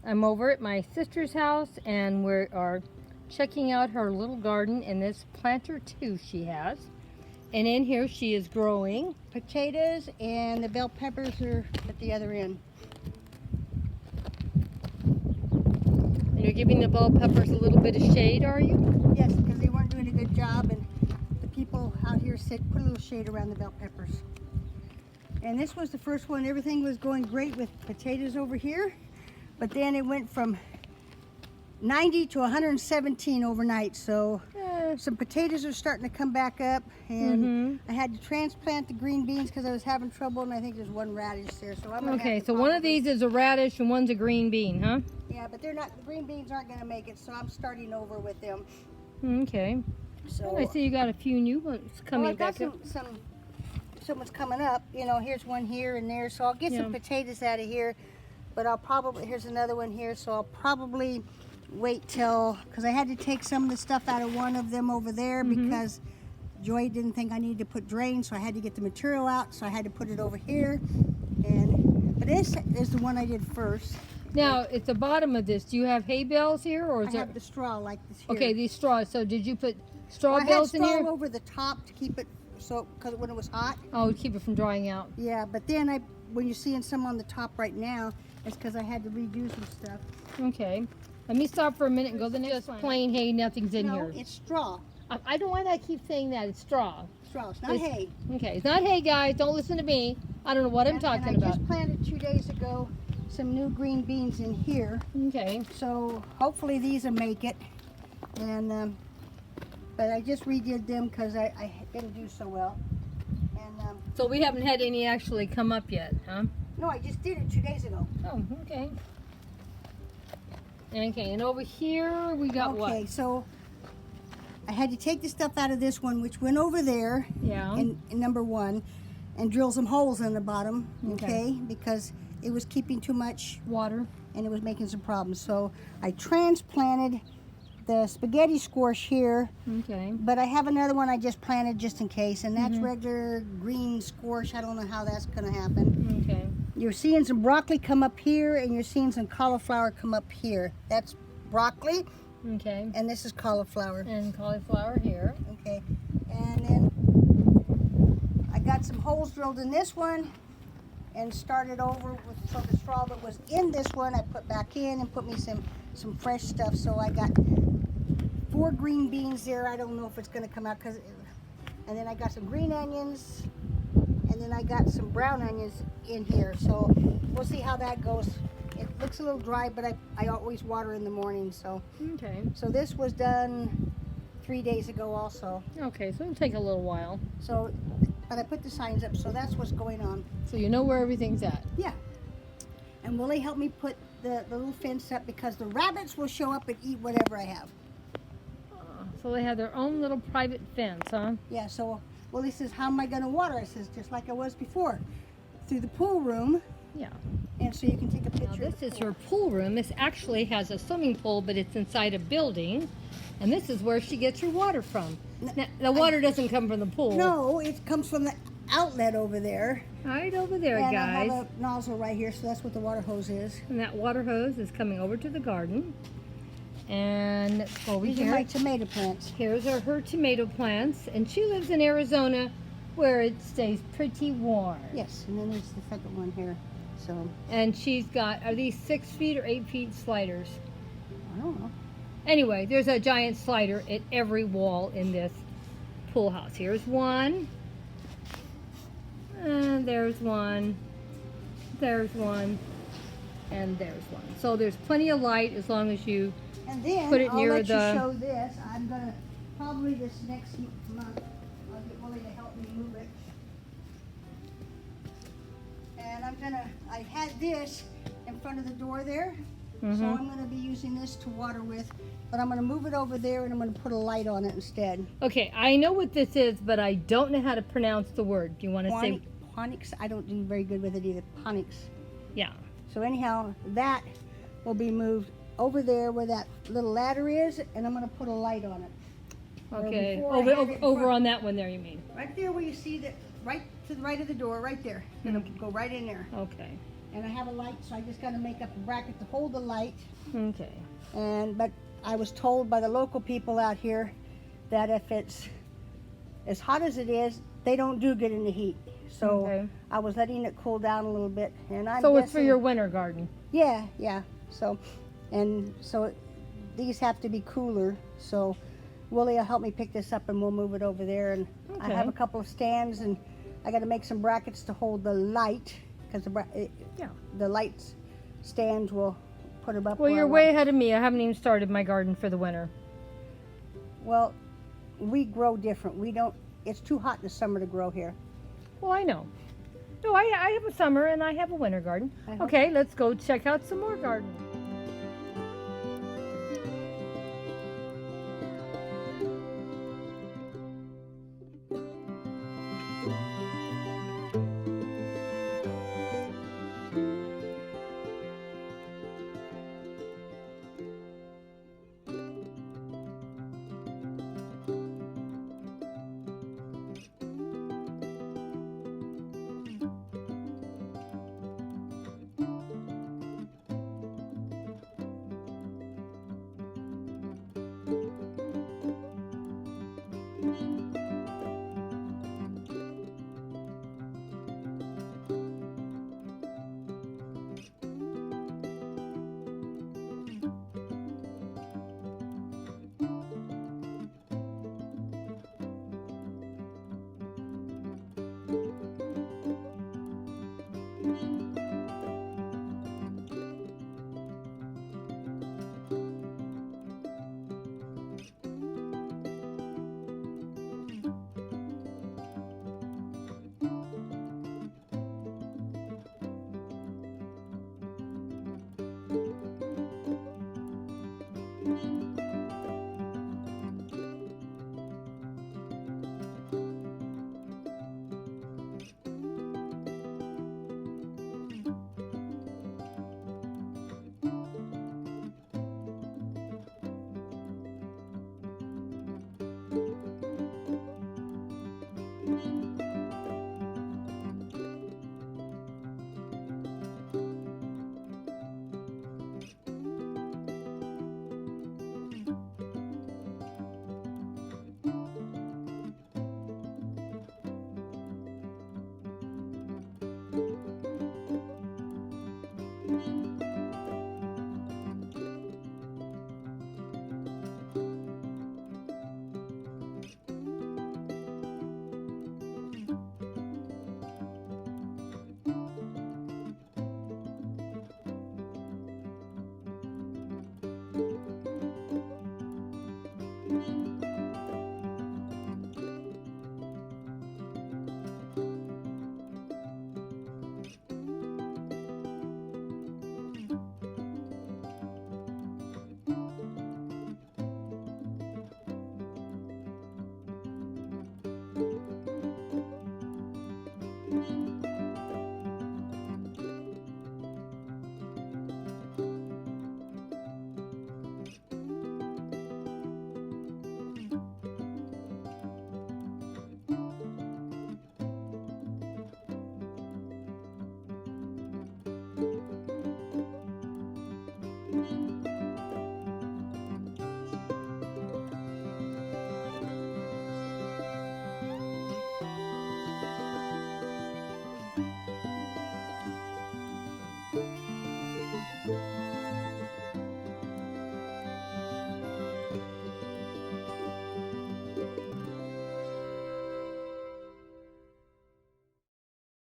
I'm over at my sister's house and we are checking out her little garden in this planter too she has. And in here she is growing potatoes, and the bell peppers are at the other end. And you're giving the bell peppers a little bit of shade, are you? Yes, because they weren't doing a good job, and the people out here said put a little shade around the bell peppers. And this was the first one. Everything was going great with potatoes over here, but then it went from 90 to 117 overnight. So some potatoes are starting to come back up, and I had to transplant the green beans because I was having trouble, and I think there's one radish there. So I'm okay, so one of these is a radish and one's a green bean, huh? Yeah, but they're not. The green beans aren't going to make it, so I'm starting over with them. Okay. So well, I see you got a few new ones coming back up. Someone's coming up. You know, here's one here and there. So I'll get some potatoes out of here, but I'll probably here's another one here. So I'll probably wait till, because I had to take some of the stuff out of one of them over there because Joy didn't think I needed to put drains, so I had to get the material out, so I had to put it over here. But this is the one I did first. Now, at the bottom of this, do you have hay bales here, or is I have the straw like this here. Okay, these straws. So did you put straw bales in here? I had straw over the top to keep it, so because when it was hot. Oh, to keep it from drying out. Yeah, but then when you're seeing some on the top right now, it's because I had to redo some stuff. Okay. Let me stop for a minute and go the next one. Plain hay, nothing's in here. No, it's straw. I don't know why I keep saying that. It's straw. Straw. It's not hay. Okay, it's not hay, guys. Don't listen to me. I don't know what I'm talking about. I just planted 2 days ago some new green beans in here. Okay. So hopefully these will make it. And but I just redid them because I didn't do so well. And so we haven't had any actually come up yet, huh? No, I just did it 2 days ago. Oh, okay. Okay, and over here we got what? Okay, so I had to take the stuff out of this one, which went over there. Yeah. In number 1, and drill some holes in the bottom. Okay, because it was keeping too much water and it was making some problems. So I transplanted the spaghetti squash here. Okay. But I have another one I just planted just in case, and that's regular green squash. I don't know how that's going to happen. Okay. You're seeing some broccoli come up here, and you're seeing some cauliflower come up here. That's broccoli. Okay. And this is cauliflower. And cauliflower here. Okay. And then I got some holes drilled in this one and started over with some of the straw that was in this one. I put back in and put me some fresh stuff. So I got 4 green beans there. I don't know if it's going to come out and then I got some green onions, and then I got some brown onions in here. So we'll see how that goes. It looks a little dry, but I always water in the morning. So okay. So this was done 3 days ago also. Okay, so it'll take a little while. So, but I put the signs up, so that's what's going on. So you know where everything's at. Yeah. And Willie helped me put the little fence up because the rabbits will show up and eat whatever I have. So they have their own little private fence, huh? Yeah, so Willie says, how am I going to water? I says, just like I was before, through the pool room. Yeah. And so you can take a picture. Now this is her pool room. This actually has a swimming pool, but it's inside a building. And this is where she gets her water from. Now, the water doesn't come from the pool. No, it comes from the outlet over there. Right over there, and guys. I have a nozzle right here, so that's what the water hose is. And that water hose is coming over to the garden. And over These here. are my tomato plants. Here's her tomato plants. And she lives in Arizona where it stays pretty warm. Yes, and then there's the second one here. So. And she's got, are these 6 feet or 8 feet sliders? I don't know. Anyway, there's a giant slider at every wall in this pool house. Here's one. And there's one. There's one. And there's one. So there's plenty of light as long as you put it near the... I'll let you show this. I'm going to, probably this next month, I'll get Willie to help me move it. And I'm going to, I had this in front of the door there. So I'm going to be using this to water with, but I'm going to move it over there and I'm going to put a light on it instead. Okay, I know what this is, but I don't know how to pronounce the word. Do you want to say? Ponix. I don't do very good with it either. Ponix. Yeah. So anyhow, that will be moved over there where that little ladder is, and I'm going to put a light on it. Okay, over on that one there, you mean? Right there where you see that, right to the right of the door, right there. Going to go right in there. Okay. And I have a light, so I just got to make up a bracket to hold the light. Okay. But I was told by the local people out here that if it's as hot as it is, they don't do good in the heat. So Okay. I was letting it cool down a little bit. And I'm So it's for guessing- your winter garden. Yeah, yeah. So these have to be cooler. So Willie will help me pick this up and we'll move it over there. And I have Okay. a couple of stands and I got to make some brackets to hold the light because the light stands will put them up. Well, where I you're want. way ahead of me. I haven't even started my garden for the winter. Well, we grow different. We don't. It's too hot in the summer to grow here. Well, I know. No, I have a summer and I have a winter garden. I hope- Okay, let's go check out some more gardens.